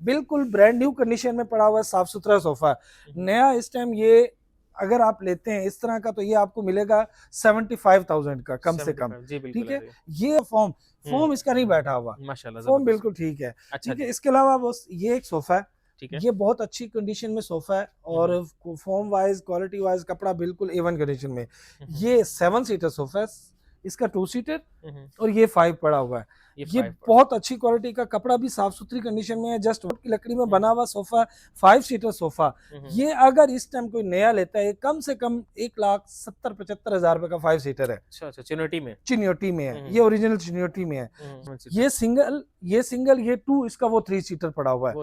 बिल्कुल brand new condition में पड़ा हुआ है, साफ सुथरा सोफा है नया। इस टाइम ये अगर आप लेते हैं इस तरह का तो ये आपको मिलेगा 75,000 का कम से कम। 75 जी ठीक बिल्कुल है, है। ये फॉर्म इसका नहीं बैठा हुआ, माशाल्लाह फॉर्म जबरदस्त। बिल्कुल ठीक है। अच्छा ठीक है, जी। इसके अलावा बस ये एक सोफा है, ठीक है। ये बहुत अच्छी कंडीशन में सोफा है और फॉर्म वाइज क्वालिटी वाइज कपड़ा बिल्कुल एवन कंडीशन में। ये 7 सीटर सोफा है, इसका 2 सीटर और ये 5 पड़ा हुआ है। ये 5 बहुत अच्छी क्वालिटी का कपड़ा भी साफ सुथरी कंडीशन में है, जस्ट वुड की लकड़ी में बना हुआ सोफा, 5 सीटर सोफा। ये अगर इस टाइम कोई नया लेता है कम से कम 1,70,75,000 रुपए का 5 सीटर है। अच्छा अच्छा, चिनोटी में चिनियोटी में है, ये ओरिजिनल चिनियोटी में है। ये सिंगल ये 2 इसका वो 3 सीटर पड़ा हुआ है।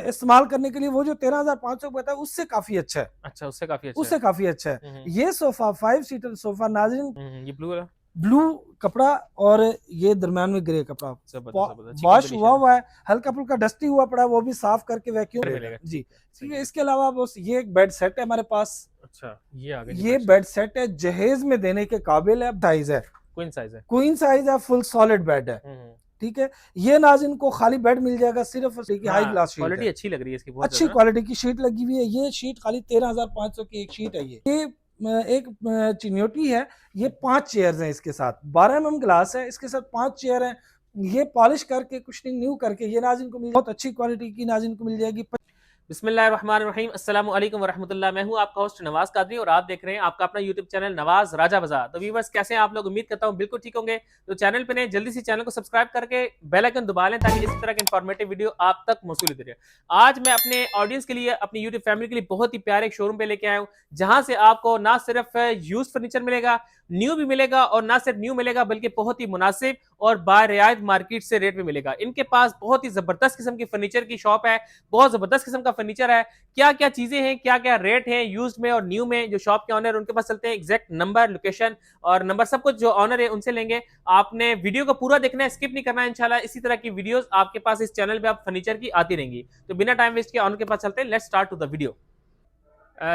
इस्तेमाल करने के लिए वो जो 13,500 बताया उससे काफी अच्छा है। अच्छा, उससे काफी अच्छा उससे काफी अच्छा है। ये सोफा 5 सीटर सोफा नाज़रीन, ये ब्लू वाला ब्लू कपड़ा और ये दरम्यान में ग्रे कपड़ा जबरदस्त वॉश हुआ है, हल्का फुल्का डस्टी हुआ पड़ा है, वो भी साफ करके वैक्यूम मिलेगा जी। ठीक है, इसके अलावा बस ये एक बेड सेट है हमारे पास। अच्छा, ये आ गया। ये बेड सेट है, जहेज में देने के काबिल है, साइज है, क्वीन साइज है, क्वीन साइज है, फुल सॉलिड बेड है। ठीक है, ये नाज़रीन को खाली बेड मिल जाएगा सिर्फ हाई ग्लास शीट, क्वालिटी अच्छी लग रही है इसकी, बहुत अच्छी क्वालिटी की शीट लगी हुई है। ये शीट खाली 13,500 की एक शीट है। ये एक चिन्योटी है, ये 5 चेयर्स हैं इसके साथ, 12 mm ग्लास है, इसके साथ 5 चेयर हैं। ये पॉलिश करके कुशनिंग न्यू करके ये नाज़रीन को बहुत अच्छी क्वालिटी की नाज़रीन को मिल जाएगी। बिस्मिल्लाहिर्रहमानिर्रहीम, अस्सलाम वालेकुम वरहमतुल्लाह। मैं हूं आपका होस्ट नवाज कादरी और आप देख रहे हैं आपका अपना यूट्यूब चैनल नवाज राजा बाजार। तो व्यूअर्स कैसे हैं आप लोग, उम्मीद करता हूं बिल्कुल ठीक होंगे। तो चैनल पे नए जल्दी से चैनल को सब्सक्राइब करके बेल आइकन दबा लें ताकि इसी तरह के इंफॉर्मेटिव वीडियो आप तक मौसूल होती रहे। आज मैं अपने ऑडियंस के लिए, अपनी यूट्यूब फैमिली के लिए बहुत ही प्यारे एक शोरूम पे लेके आया हूँ, जहां से आपको ना सिर्फ यूज फर्नीचर मिलेगा, न्यू भी मिलेगा, और ना सिर्फ न्यू मिलेगा बल्कि बहुत ही मुनासिब और बारियायत मार्केट से रेट में मिलेगा। इनके पास बहुत ही जबरदस्त किस्म की फर्नीचर की शॉप है, बहुत जबरदस्त किस्म का फर्नीचर है। क्या क्या चीजें हैं, क्या क्या रेट हैं यूज्ड में और न्यू में, जो शॉप के ऑनर उनके पास चलते हैं, एग्जैक्ट नंबर, लोकेशन और नंबर सब कुछ जो ऑनर है उनसे लेंगे। आपने वीडियो को पूरा देखना है, स्किप नहीं करना है। इंशाल्लाह इसी तरह की वीडियोस आपके पास इस चैनल पे आप फर्नीचर की आती रहेंगी। तो बिना टाइम वेस्ट किए ऑनर के पास चलते हैं, let's start to the video.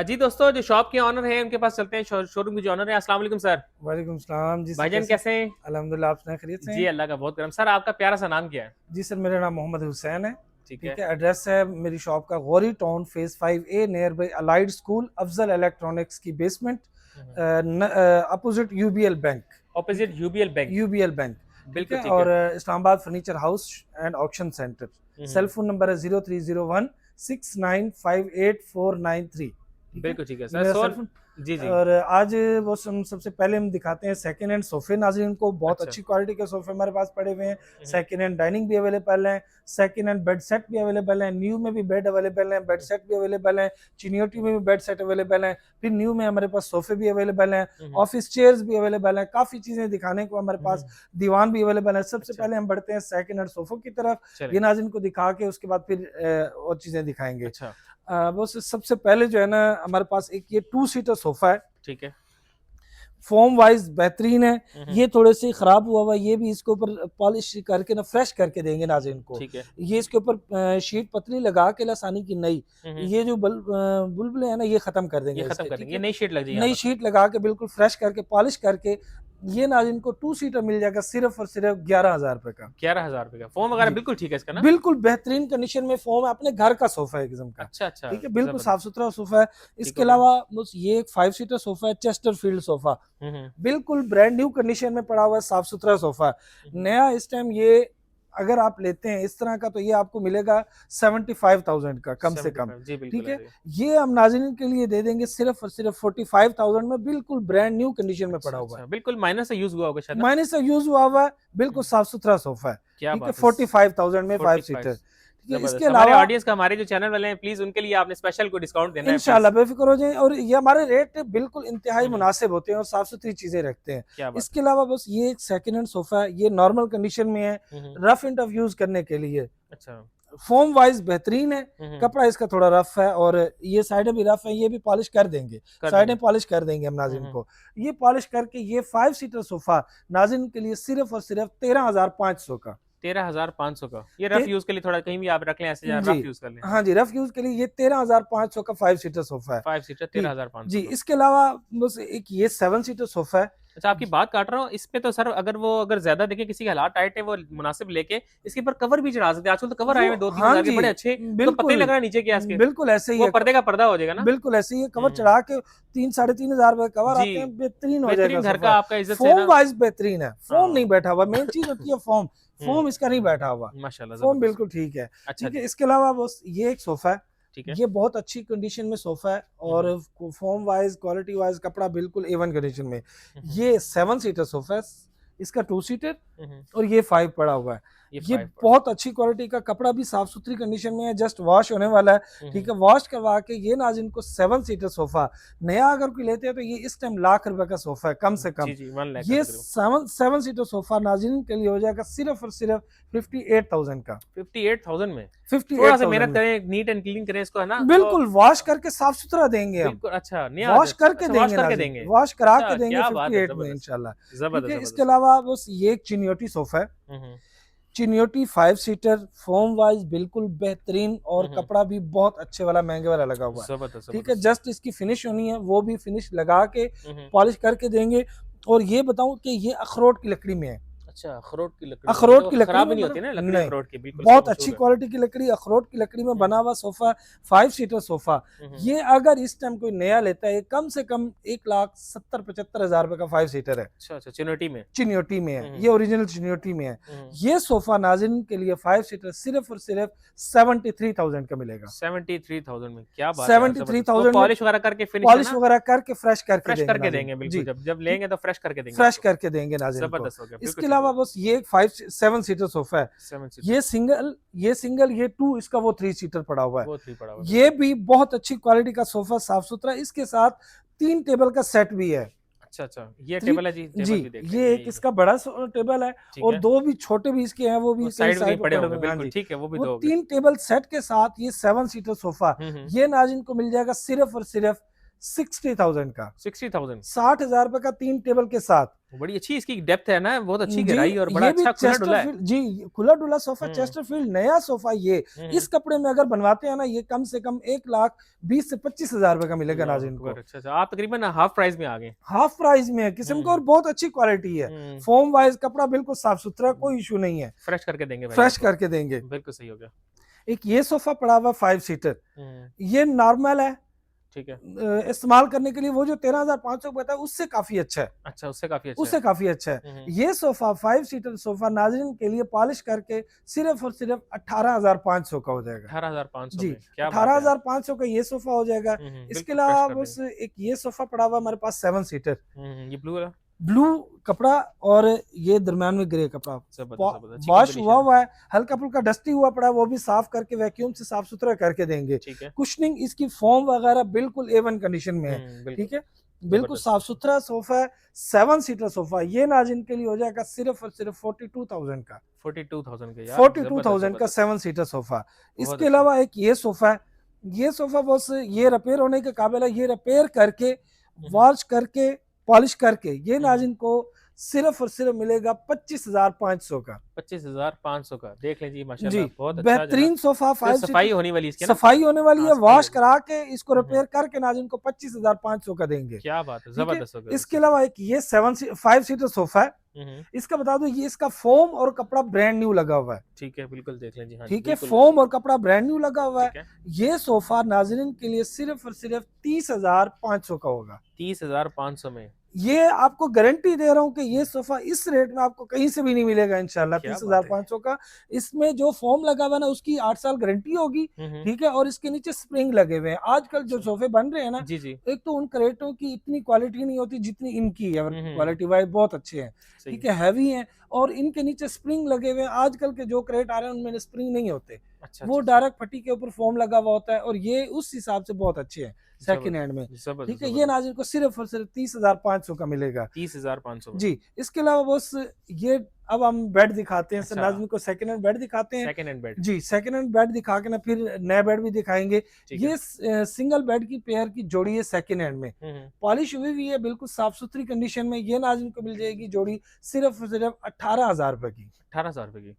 जी दोस्तों, जो शॉप के ऑनर हैं उनके पास चलते हैं, शोरूम के जो ऑनर है। अस्सलाम वालेकुम सर। वालेकुम सलाम जी, भाईजान कैसे हैं? अल्हम्दुलिल्लाह, आप सुनाए खैरियत से? जी अल्लाह का बहुत करम। सर आपका प्यारा सा नाम क्या है? जी सर, मेरा नाम मोहम्मद हुसैन है। ठीक है, एड्रेस है मेरी शॉप का Gauri town phase 5A near by Allied school, Afzal electronics की basement, opposite UBL bank, opposite UBL bank. बिल्कुल ठीक है। और Islamabad furniture house and auction centre. Cell phone number है 030169589493। बिल्कुल ठीक है सर। जी जी। और आज वो सबसे पहले हम दिखाते हैं सेकंड हैंड सोफे नाज़रीन को। बहुत अच्छी क्वालिटी के सोफे हमारे पास पड़े हुए हैं। सेकंड हैंड डाइनिंग भी अवेलेबल है, सेकंड हैंड बेड सेट भी अवेलेबल है, न्यू में भी बेड अवेलेबल है, बेड सेट भी अवेलेबल है, चिनियोटी में भी बेड सेट अवेलेबल है, फिर न्यू में हमारे पास सोफे भी अवेलेबल हैं, ऑफिस चेयर्स भी अवेलेबल है, काफी चीजें दिखाने को हमारे पास, दीवान भी अवेलेबल है। सबसे पहले हम बढ़ते हैं सेकंड हैंड सोफों की तरफ, ये नाज़रीन को दिखा के उसके बाद फिर और चीजें दिखाएंगे। बस सबसे पहले जो है ना हमारे पास एक ये 2 सीटर सोफा है। ठीक है, फॉर्म वाइज बेहतरीन है। ये थोड़े से खराब हुआ हुआ, ये भी इसके ऊपर पॉलिश करके ना फ्रेश करके देंगे नाज़रीन को। ठीक है, ये इसके ऊपर शीट पतली लगा के लासानी की नई, ये जो बुलबुले हैं ना ये खत्म कर देंगे, ये नई शीट लग जाएगी, नई शीट लगा के बिल्कुल फ्रेश करके पॉलिश करके ये नाज़रीन को 2 सीटर मिल जाएगा सिर्फ और सिर्फ 11,000 रुपए का। 11,000 रुपए का फॉर्म वगैरह बिल्कुल ठीक है इसका ना, बिल्कुल बेहतरीन कंडीशन में फॉर्म है, अपने घर का सोफा है किस्म का। अच्छा अच्छा, ठीक है, बिल्कुल साफ सुथरा सोफा है। इसके अलावा ये एक 5 सीटर सोफा है, चेस्टरफील्ड सोफा, बिल्कुल ब्रांड न्यू कंडीशन में पड़ा हुआ है, साफ सुथरा सोफा है नया। इस टाइम ये अगर आप लेते हैं इस तरह का तो ये आपको मिलेगा 75,000 का कम से कम। ठीक है, ये हम नाज़रीन के लिए दे देंगे सिर्फ और सिर्फ 45,000 में, बिल्कुल ब्रांड न्यू कंडीशन में पड़ा हुआ है, बिल्कुल माइनस से यूज हुआ होगा शायद, माइनस से यूज हुआ हुआ है, बिल्कुल साफ सुथरा सोफा है। ठीक है, 45,000 में 5 सीटर। इसके अलावा ऑडियंस का, हमारे जो चैनल वाले हैं, प्लीज उनके लिए आपने स्पेशल कोई डिस्काउंट देना है इंशाल्लाह, बेफिक्र हो जाए। और ये हमारे रेट बिल्कुल इंतहाई मुनासिब होते हैं और साफ सुथरी चीजें रखते हैं। इसके अलावा बस ये एक सेकंड हैंड सोफा है, ये नॉर्मल कंडीशन में है, रफ एंड टफ यूज करने के लिए। अच्छा, फॉर्म वाइज बेहतरीन है, कपड़ा इसका थोड़ा रफ है और ये साइडें भी रफ है, ये भी पॉलिश कर देंगे, साइडें पॉलिश कर देंगे हम नाज़रीन को। ये पॉलिश करके ये 5 सीटर सोफा नाज़रीन के लिए सिर्फ और सिर्फ 13,500 का। 13,500 का। ये रफ यूज के लिए थोड़ा कहीं भी आप रख लें ऐसे, रफ यूज कर लें। हाँ जी, रफ यूज के लिए ये 13,500 का 5 सीटर सोफा है। 5 सीटर 13,500 जी। इसके अलावा बस एक ये 7 सीटर सोफा है, अच्छा, आपकी बात काट रहा हूँ इस पे तो सर, अगर ज्यादा देखें किसी के हालात टाइट है वो मुनासिब लेके इसके ऊपर कवर भी चढ़ा सकते हैं। आजकल तो कवर आए हुए वो 2-3 हाँ हजार के जी, बड़े अच्छे, तो पता ही बिल्कुल, लग रहा है नीचे क्या है इसके। बिल्कुल ऐसे ही वो है। पर्दे का पर्दा हो जाएगा ना। बिल्कुल ऐसे ही है, कवर चढ़ा के 3 साढ़े 3,000 रुपए कवर जी, आते हैं, बेहतरीन हो जाएगा बेहतरीन घर का सोफा। आपका इज्जत से फोम ना। वाइज बेहतरीन है, फोम नहीं हाँ। बैठा हुआ, मेन चीज होती है फोम। फोम इसका नहीं बैठा हुआ, माशाल्लाह फोम जबरदस्त। बिल्कुल ठीक है। अच्छा ठीक है, जी। इसके अलावा बस ये एक सोफा है, ठीक है। ये बहुत अच्छी कंडीशन में सोफा है और फोम वाइज क्वालिटी वाइज कपड़ा बिल्कुल A1 कंडीशन में। ये 7 सीटर सोफा है, इसका 2 सीटर और ये 5 पड़ा हुआ है। ये 5 बहुत अच्छी क्वालिटी का कपड़ा भी साफ सुथरी कंडीशन में है, जस्ट वॉश होने वाला है। ठीक है, वॉश करवा के ये नाज़रीन को 7 सीटर सोफा नया अगर कोई लेते हैं तो ये इस टाइम लाख रुपए का सोफा है कम से कम। जी, 1 लाख ये का तकरीबन। 7 सीटर सोफा नाज़रीन के लिए हो जाएगा सिर्फ और सिर्फ 58,000 का। 58,000 में? थोड़ा सा 58,000 मेहनत में करें, नीट एंड क्लीन करें इसको, है ना? तो बिल्कुल वॉश करके साफ सुथरा देंगे हम। बिल्कुल अच्छा, नया वॉश करके अच्छा, वॉश देंगे करके नाज़रीन, देंगे। वॉश करा अच्छा, के देंगे क्या बात है, 58 में जबरदस्त। इंशाल्लाह। ठीक जबरदस्त, है, इसके जबरदस्त। अलावा बस ये एक चिनियोटी सोफा है, चिनियोटी 5 सीटर, फोम वाइज बिल्कुल बेहतरीन और कपड़ा भी बहुत अच्छे वाला महंगे वाला लगा हुआ है। जबरदस्त, ठीक है, जबरदस्त। जस्ट इसकी फिनिश होनी है, वो भी फिनिश लगा के पॉलिश करके देंगे। और ये बताऊं कि ये अखरोट की लकड़ी में है। अच्छा, अखरोट की लकड़ी, अखरोट तो की लकड़ी खराब भी में नहीं होती ना लकड़ी, नहीं, अखरोट की, बिल्कुल बहुत इसका अच्छी मशहूर है। क्वालिटी की लकड़ी, अखरोट की लकड़ी में बना हुआ सोफा, 5 सीटर सोफा। ये अगर इस टाइम कोई नया लेता है कम से कम 1,70,75,000 रुपए का 5 सीटर है। अच्छा अच्छा, चिनोटी में। चिनियोटी में है, ये ओरिजिनल चिनियोटी में है। ये सोफा नाज़रीन के लिए 5 सीटर सिर्फ और सिर्फ 73,000 का मिलेगा। 73,000 में, क्या बात है यार, जबरदस्त। 73,000 वो में पॉलिश वगैरह करके फिनिश है पॉलिश ना? वगैरह करके फ्रेश करके फ्रेश देंगे करके नाज़रीन। देंगे, जी, बिल्कुल, जब लेंगे तो फ्रेश करके देंगे फ्रेश आपको। करके देंगे नाज़रीन को। जबरदस्त हो गया, बिल्कुल इसके ठीक अलावा है। बस ये 7 सीटर सोफा है, 7 सीटर, ये सिंगल, ये 2, इसका वो 3 सीटर पड़ा हुआ है। वो 3 पड़ा हुआ है। ये भी बहुत अच्छी क्वालिटी का सोफा, साफ सुथरा, इसके साथ 3 टेबल का सेट भी है। अच्छा अच्छा, ये थ्री टेबल है जी, टेबल जी, भी देख ये लेंगे, एक इसका बड़ा टेबल है ठीक और है। 2 भी छोटे भी इसके हैं, वो भी वो कहीं साइड में कहीं साइड पे पड़े पड़े होंगे, हुए हैं। हाँ बिल्कुल जी, ठीक है, वो भी वो दोगे। 3 टेबल सेट के साथ ये 7 सीटर सोफा ये नाज़रीन को मिल जाएगा सिर्फ और सिर्फ 60,000 का। 60,000, 60,000 रुपए का 3 टेबल के साथ। बड़ी अच्छी इसकी डेप्थ है ना, बहुत अच्छी जी, गहराई और बड़ा ये भी अच्छा खुला डुला है। चेस्टरफील्ड जी, खुला डुला सोफा चेस्टरफील्ड नया सोफा ये। इस कपड़े में अगर बनवाते हैं ना, ये कम से कम 1,20,000 से 25,000 रुपए का मिलेगा नाज़रीन को। अच्छा अच्छा, आप तकरीबन हाफ प्राइस में आ गए। हाफ प्राइस में है किस्म का और बहुत अच्छी क्वालिटी है। फोम वाइज कपड़ा बिल्कुल साफ सुथरा, कोई इशू नहीं है, फ्रेश करके देंगे भाई, फ्रेश आपको। करके देंगे। बिल्कुल सही हो गया। एक ये सोफा पड़ा हुआ 5 सीटर, ये नॉर्मल है, ठीक है। इस्तेमाल करने के लिए वो जो 13,500 का बताया उससे काफी अच्छा है, अच्छा, उससे काफी अच्छा उससे काफी अच्छा है। ये सोफा 5 सीटर सोफा नाज़रीन के लिए पॉलिश करके सिर्फ और सिर्फ 18,500 का हो जाएगा। 18,500 जी, में, क्या बात है यार। 18,500 का ये सोफा हो जाएगा। इसके बिल्कुल अलावा fresh कर बस एक ये सोफा पड़ा हुआ हमारे पास 7 सीटर, ये ब्लू वाला, ब्लू कपड़ा और ये दरम्यान में ग्रे कपड़ा, जबरदस्त जबरदस्त, अच्छी वॉश combination हुआ है। हुआ है, हल्का फुल्का डस्टी हुआ पड़ा है, वो भी साफ करके वैक्यूम से साफ सुथरा करके देंगे। ठीक है। कुशनिंग इसकी फोम वगैरह बिल्कुल A1 कंडीशन में है। बिल्कुल। ठीक है, बिल्कुल जबरदस्त। साफ सुथरा सोफा है, 7 सीटर सोफा। ये नाज़रीन के लिए हो जाएगा सिर्फ और सिर्फ 42,000 का, 42,000 के यार, 42,000 का जबरदस्त, 7 सीटर सोफा। बहुत इसके अच्छा। अलावा एक ये सोफा है, ये सोफा बस ये रिपेयर होने के काबिल है, ये रिपेयर करके वॉश करके पॉलिश करके ये नाज़रीन को सिर्फ और सिर्फ मिलेगा 25,500 का। 25,500 का, देख लीजिए जी, माशाल्लाह, बहुत अच्छा बेहतरीन सोफा, तो 5 सफाई सीटर, होने वाली इसकी ना, सफाई होने वाली हाँ, है, सफाई वॉश होगी। करा के इसको रिपेयर करके नाज़रीन को 25,500 का देंगे। क्या बात है, ठीक है, जबरदस्त हो गया। इसके अलावा एक ये 5 सीटर सोफा है, इसका बता दो ये इसका फोम और कपड़ा ब्रांड न्यू लगा हुआ है। ठीक है, बिल्कुल देख लीजिए, हाँ, ठीक है, बिल्कुल। फोम और कपड़ा ब्रांड न्यू लगा हुआ ठीक है। है, ये सोफा नाज़रीन के लिए सिर्फ और सिर्फ 30,500 का होगा। 30,500 में, ये आपको गारंटी दे रहा हूं कि ये सोफा इस रेट में आपको कहीं से भी नहीं मिलेगा इंशाल्लाह। क्या बात 30,500 का, इसमें जो फोम लगा हुआ है ना उसकी 8 साल गारंटी होगी। ठीक है, और इसके नीचे स्प्रिंग लगे हुए हैं। आजकल जो सोफे बन रहे हैं ना, जी जी, एक तो उन क्रेटों की इतनी क्वालिटी नहीं होती जितनी इनकी है, क्वालिटी वाइज बहुत अच्छे हैं। सही ठीक है, हैवी हैं और इनके नीचे स्प्रिंग लगे हुए हैं। आजकल के जो क्रेट आ रहे हैं उनमें स्प्रिंग नहीं होते, अच्छा, वो अच्छा, डायरेक्ट पट्टी के ऊपर फोम लगा हुआ होता है और ये उस हिसाब से बहुत अच्छे हैं सेकंड हैंड में। जबरदस्त, ठीक है, ये नाज़रीन को सिर्फ और सिर्फ 30,500 का मिलेगा। 30,500 में, जी, इसके अलावा बस ये अब हम बेड दिखाते हैं, अच्छा। नाज़रीन को सेकंड हैंड बेड दिखाते हैं। सेकंड हैंड बेड, जी, सेकंड हैंड बेड दिखा के ना फिर नया बेड भी दिखाएंगे। ठीक ये है। सिंगल बेड की पेयर की जोड़ी है सेकंड हैंड में, पॉलिश हुई हुई है, बिल्कुल साफ सुथरी कंडीशन में। ये नाज़रीन को मिल जाएगी जोड़ी सिर्फ और सिर्फ 18,000 रुपए की। 18,000 रुपए की,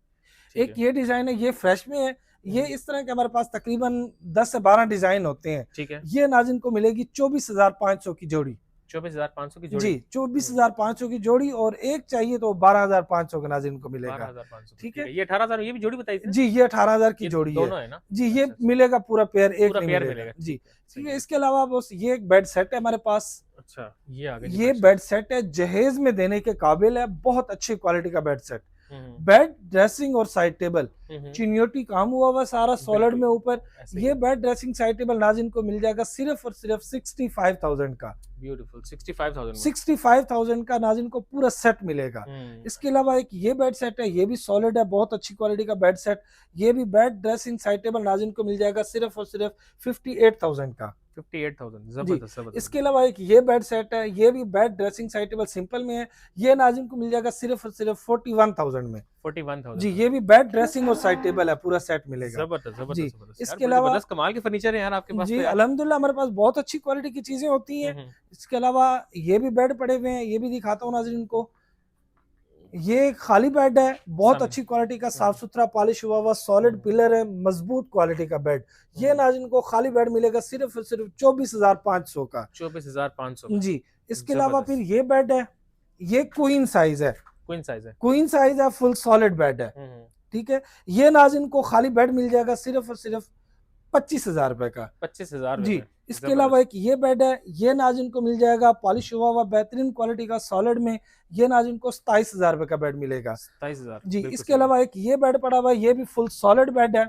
एक ये डिजाइन है, ये फ्रेश में है। ये इस तरह के हमारे पास तकरीबन 10 से 12 डिजाइन होते हैं। ठीक है, ये नाज़रीन को मिलेगी 24,500 की जोड़ी। 24,500 की जोड़ी। जी 24,500 की जोड़ी, और एक चाहिए तो 12,500 का नाज़रीन को मिलेगा। 12,500 ठीक ठीक है है, ये 18,000 ये भी जोड़ी बताई थी ना? जी, ये 18,000 की ये जोड़ी है। दोनों है ना? जी, ये अच्छा, अच्छा। मिलेगा पूरा पेयर, एक पूरा नहीं पेयर मिलेगा। मिलेगा, जी, ठीक है, ठीक सही है। है। इसके अलावा बस ये एक बेड सेट है हमारे पास। अच्छा, ये आ गया जी ये बेडशीट। बेड सेट है, जहेज़ में देने के काबिल है, बहुत अच्छी क्वालिटी का बेड सेट। हुँ, बेड, ड्रेसिंग और साइड टेबल हुँ। चिनियोटी काम हुआ हुआ सारा सॉलिड बिल्कुल, में ऊपर। ऐसे ही ये है। बेड, ड्रेसिंग, साइड टेबल नाज़रीन को मिल जाएगा सिर्फ और सिर्फ 65,000 का। ब्यूटीफुल 65,000 में। 65,000 का नाज़रीन को पूरा सेट मिलेगा। हुँ, इसके अलावा एक ये बेड सेट है, ये भी सॉलिड है, बहुत अच्छी क्वालिटी का बेड सेट। ये भी बेड, ड्रेसिंग, साइड टेबल नाज़रीन को मिल जाएगा सिर्फ और सिर्फ 58,000 का। 58,000 जी, ज़बरदस्त, ज़बरदस्त। इसके अलावा एक ये बेड सेट है, ये भी bed, dressing, side table simple में है। ये नाज़रीन को मिल जाएगा सिर्फ और सिर्फ 41,000 में। 41,000 जी, में। ये भी बेड, ड्रेसिंग और साइड टेबल है, पूरा सेट मिलेगा। ज़बरदस्त, जी, ज़बरदस्त, ज़बरदस्त। यार इसके बड़े अलावा ज़बरदस्त कमाल के फर्नीचर है यार आपके पास जी, तो यार। अल्हम्दुलिल्लाह हमारे पास बहुत अच्छी क्वालिटी की चीज़ें होती हुँ, हैं। हुँ। इसके अलावा ये भी बेड पड़े हुए हैं, ये भी दिखाता हूँ नाज़रीन को। ये खाली बेड है, बहुत सामने। अच्छी क्वालिटी का, हुँ, साफ सुथरा पॉलिश हुआ हुआ सॉलिड हुँ, पिलर है, मजबूत क्वालिटी का बेड। ये हुँ। नाज़रीन को खाली बेड मिलेगा सिर्फ और सिर्फ 24,500 का। 24,500 में। जी, इसके अलावा फिर ज़बरदस्त। ये बेड है, ये क्वीन साइज है। क्वीन साइज़ है। क्वीन साइज है, फुल सॉलिड बेड है। हुँ, हुँ। ठीक है, ये नाज़रीन को खाली बेड मिल जाएगा सिर्फ और सिर्फ 25,000 रुपए का। 25,000 जी, में। इसके अलावा ज़बरदस्त। एक ये बेड है, ये नाज़रीन को मिल जाएगा पॉलिश हुआ हुआ बेहतरीन क्वालिटी का सॉलिड में। ये नाज़रीन को 27,000 रुपए का बेड मिलेगा। 27,000 जी, बिल्कुल इसके सही है। अलावा एक ये बेड पड़ा हुआ है, ये भी फुल सॉलिड बेड है।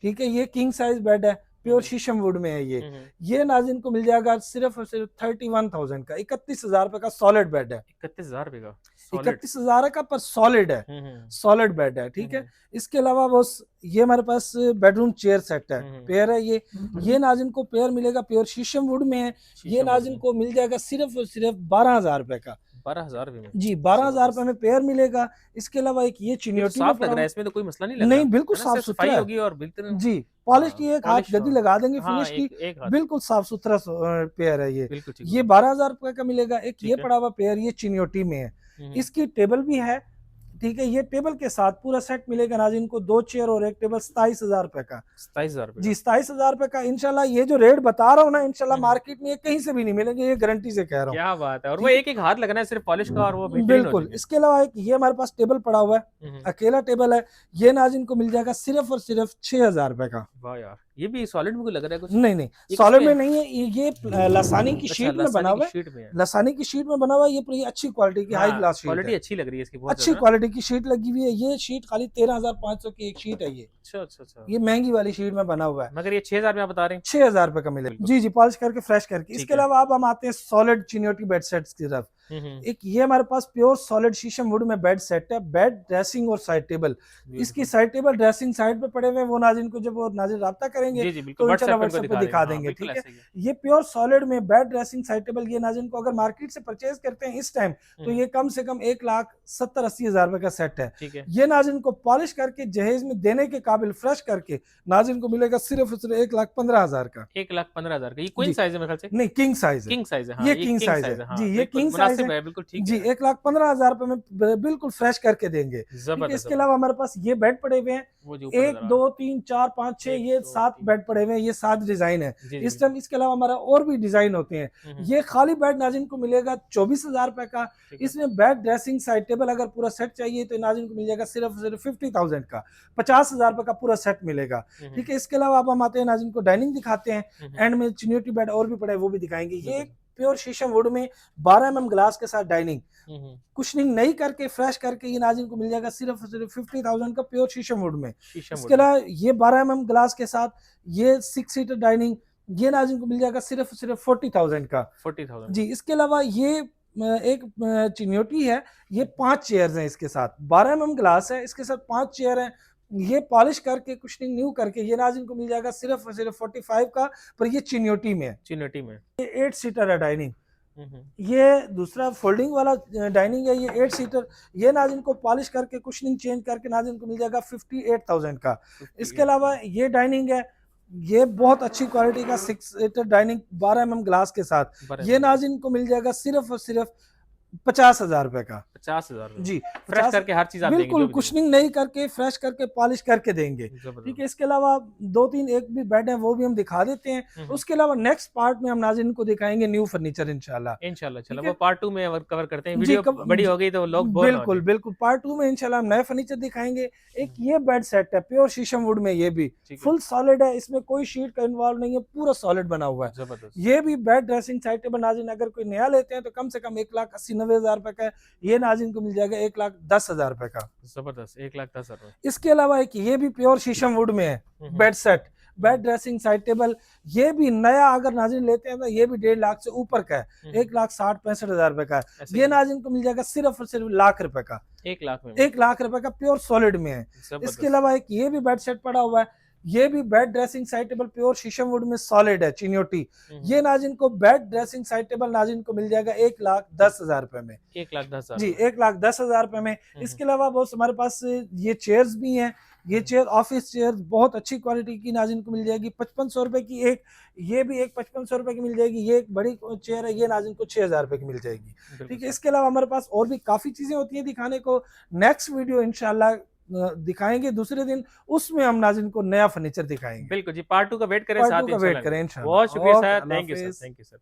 ठीक है, ये किंग साइज बेड है, हुँ, प्योर हुँ। शीशम वुड में है ये। हुँ, हुँ। ये नाज़रीन को मिल जाएगा सिर्फ और सिर्फ 31,000 का, 31,000 रुपए का सॉलिड बेड है। 31,000 का सॉलिड। 31,000 का पर सॉलिड है, हुँ, हुँ। सॉलिड बेड है। हुँ, ठीक है, हुँ। इसके अलावा बस ये हमारे पास बेडरूम चेयर सेट है, हुँ, हुँ। पेयर है ये। ये नाज़रीन को पेयर मिलेगा, प्योर शीशम वुड में है। ये शीशम वुड नाज़रीन में। को मिल जाएगा सिर्फ और सिर्फ 12,000 रुपए का। 12,000 में। जी, 12,000 रुपए ज़बरदस्त। में पेयर मिलेगा। इसके अलावा एक ये ये तो चिनियोटी में साफ लग पड़ा रहा हुआ। है, इसमें तो कोई मसला नहीं लग रहा, नहीं, बिल्कुल है ना? साफ सिर्फ सफाई सुथरा है। होगी और बेहतरीन। जी, पॉलिश हाँ, की एक हाथ पॉलिश गद्दी और लगा देंगे हाँ, फिनिश की, एक हाथ। बिल्कुल साफ सुथरा पेयर है ये। बिल्कुल ठीक ये बोला। 12,000 रुपए का मिलेगा। एक ये ठीक है। पड़ा हुआ पेयर, ये चिनियोटी में है। हुँ, हुँ। इसकी टेबल भी है। ठीक है, ये टेबल के साथ पूरा सेट मिलेगा नाज़रीन को, 2 चेयर और एक टेबल, 27,000 रुपए का। 27,000 जी, का। 27,000 रुपए का। इंशाल्लाह ये जो रेट बता रहा हूँ ना, इंशाल्लाह हुँ, हुँ। मार्केट में ये कहीं से भी नहीं मिलेंगे, ये गारंटी से कह रहा हूँ। क्या बात है! और वो ठीक है, एक-एक हाथ लगना है सिर्फ पॉलिश का और वो बेहतरीन हो बिल्कुल। जाएँगे। इसके अलावा एक ये हमारे पास टेबल पड़ा हुआ है, हुँ, हुँ। अकेला टेबल है। ये नाज़रीन को मिल जाएगा सिर्फ और सिर्फ 6,000 रुपए का। वाह यार! ये भी सॉलिड में कोई लग रहा है कुछ? नहीं, नहीं, ये सॉलिड किसमें में है? नहीं है, ये लसानी की अच्छा, शीट में बना लसानी की हुआ है। शीट में है। लसानी की शीट में बना हुआ है, ये पूरी अच्छी क्वालिटी की हाई हाँ, ग्लास शीट क्वालिटी है। अच्छी लग रही है इसकी बहुत अच्छी ज़्यादा। क्वालिटी की शीट लगी हुई है। ये शीट खाली 13,500 की एक शीट है ये। अच्छा, अच्छा, अच्छा। ये महंगी वाली शीट में बना हुआ है। मगर ये 6,000 में आप बता रहे हैं? 6,000 रुपए का मिलेगा। बिल्कुल। जी, जी, पॉलिश करके फ्रेश करके। ठीक इसके है। अलावा अब हम आते हैं सॉलिड चिनियोटी बेड सेट्स की तरफ। हुँ, हुँ। एक ये हमारे पास प्योर सॉलिड शीशम वुड में बेड सेट है, बेड, ड्रेसिंग और साइड टेबल। इसकी beautiful. Side table, dressing side पे पड़े हुए हैं, वो नाज़रीन को जब वो नाज़रीन राब्ता करेंगे जी, जी, बिल्कुल तो इंशाल्लाह व्हाट्सएप पे इनको व्हाट्सएप पे दिखा दिखा देंगे। हाँ, देंगे। बिल्कुल ठीक है, ऐसे ही है। ये प्योर सॉलिड में बेड, ड्रेसिंग, साइड टेबल, ये नाज़रीन को अगर मार्केट से परचेज करते हैं इस टाइम तो हुँ, ये कम से कम 1,70,80,000 रुपए का सेट है। ठीक है। ये नाज़रीन को पॉलिश करके जहेज में देने के काबिल फ्रेश करके नाज़रीन को मिलेगा सिर्फ और सिर्फ 1,15,000 का। 1,15,000 का। ये क्वीन जी, साइज़ है मेरे ख्याल से? नहीं, किंग साइज है। किंग साइज़ है, हाँ, ये ये किंग किंग साइज साइज़ है। है। हाँ, जी, ये बिल्कुल किंग साइज मुनासिब है। है, बिल्कुल ठीक जी, है। 1,15,000 रुपए में बिल्कुल फ्रेश करके देंगे। ठीक है, ज़बरदस्त, इसके ज़बरदस्त। अलावा हमारे पास ये बेड पड़े हुए हैं। वो जो ऊपर 1, नज़र आ रहा 2, 3, 4, 5, 6 है। 1, ये 2, 7 3 बेड पड़े हुए हैं, ये 7 डिज़ाइन है। जी, जी, इस जी। टाइम इसके अलावा हमारा और भी डिज़ाइन होते हैं। हुँ, हुँ। ये खाली बेड नाज़रीन को मिलेगा 24,000 रुपए का। ठीक है। इसमें बेड, ड्रेसिंग, साइड टेबल अगर पूरा सेट चाहिए तो नाज़रीन को मिल जाएगा सिर्फ और सिर्फ 50,000 का। 50,000 रुपए का पूरा सेट मिलेगा। हुँ, हुँ। ठीक है, इसके अलावा अब हम आते हैं नाज़रीन को डाइनिंग दिखाते हैं। हुँ, हुँ। एंड में चिनियोटी बेड और भी पड़े हैं, वो भी दिखाएँगे। ये बिल्कुल। प्योर शीशम वुड में 12 एमएम ग्लास के साथ डाइनिंग, हुँ, हुँ। कुशनिंग नहीं करके फ्रेश करके ये नाज़रीन को मिल जाएगा सिर्फ और सिर्फ 50,000 का प्योर शीशम वुड में। शीशम इसके वुड में। अलावा ये 12 एमएम ग्लास के साथ ये 6 सीटर डाइनिंग, ये नाज़रीन को मिल जाएगा सिर्फ और सिर्फ 40,000 का। 40,000 जी, इसके अलावा ये एक चिनियोटी है, ये 5 चेयर्स हैं इसके साथ, 12 एमएम ग्लास है, इसके साथ 5 चेयर हैं। ये पॉलिश करके कुशनिंग न्यू करके ये नाज़रीन को मिल जाएगा सिर्फ और सिर्फ 45 का, पर ये चिनियोटी में है। चिनियोटी में। ये 8 सीटर है डाइनिंग। हुँ, हुँ। ये दूसरा फोल्डिंग वाला डाइनिंग है, ये 8 सीटर। ये नाज़रीन को पॉलिश करके कुशनिंग चेंज करके नाज़रीन को मिल जाएगा 58,000 का। इसके अलावा 58,000 ये डाइनिंग है, ये बहुत अच्छी क्वालिटी का 6 सीटर डाइनिंग 12 एमएम ग्लास के साथ। 12 ये एमएम। नाज़रीन को मिल जाएगा सिर्फ और सिर्फ 50,000 रुपए का। 50,000 जी, फ्रेश 50 करके हर चीज आप देंगे बिल्कुल जो भी कुशनिंग नहीं करके, फ्रेश करके, पॉलिश करके देंगे। देंगे। ठीक जबरदस्त। है, इसके अलावा 2-3 एक भी बेड है वो भी हम दिखा देते हैं। उसके अलावा नेक्स्ट पार्ट में हम नाज़रीन को दिखाएंगे न्यू फर्नीचर इंशाल्लाह। इंशाल्लाह ठीक चलो है, वो पार्ट 2 में कवर करते हैं। जी वीडियो कब बड़ी जी, हो गई तो लोग बोर ना हो बिल्कुल जाए। बिल्कुल पार्ट 2 में इंशाल्लाह हम नए फर्नीचर दिखाएंगे। एक ये बेड सेट है प्योर शीशम वुड में, ये भी ठीक है। फुल सॉलिड है, इसमें कोई शीट का इन्वॉल्व नहीं है, पूरा सॉलिड बना हुआ है। जबरदस्त। ये भी बेड ड्रेसिंग साइड टेबल नाज़रीन अगर कोई नया लेते हैं तो कम से कम 1,80,90,000 रुपए का है, ये नाज़रीन को मिल जाएगा 1,10,000 रुपए का। जबरदस्त 1,10,000। इसके अलावा एक ये भी प्योर शीशम वुड में है bed set, bed dressing side table, ये भी नया अगर नाज़रीन लेते हैं तो ये भी 1.5 लाख से ऊपर का है, 1,60,65,000 रुपए का है। ये नाज़रीन को मिल जाएगा सिर्फ और सिर्फ लाख रुपए का, 1 लाख में 1 लाख रुपए का प्योर सॉलिड में है। इसके अलावा एक ये भी बेड सेट पड़ा हुआ है, ये भी bed dressing side table pure शीशम वुड में सॉलिड है, चिनियोटी। ये नाज़रीन को बेड ड्रेसिंग साइड टेबल नाज़रीन को मिल जाएगा 1,10,000 रुपए में। 1,10,000 जी, 1,10,000 रुपए में। इसके अलावा बहुत हमारे पास ये चेयर्स भी हैं, ये चेयर ऑफिस चेयर बहुत अच्छी क्वालिटी की नाज़रीन को मिल जाएगी 5500 रुपए की एक, ये भी एक 5500 रुपए की मिल जाएगी। ये एक बड़ी चेयर है, ये नाज़रीन को 6000 रुपए की मिल जाएगी। ठीक है, इसके अलावा हमारे पास और भी काफ़ी चीज़ें होती हैं दिखाने को। नेक्स्ट वीडियो इंशाल्लाह दिखाएंगे दूसरे दिन, उसमें हम नाज़रीन को नया फर्नीचर दिखाएंगे। बिल्कुल जी, पार्ट 2 का वेट करें, पार्ट साथ 2 का वेट करें इंशाल्लाह। बहुत शुक्रिया ओके, सर, अल्लाह थैंक यू सर, हाफिज़। Thank you sir.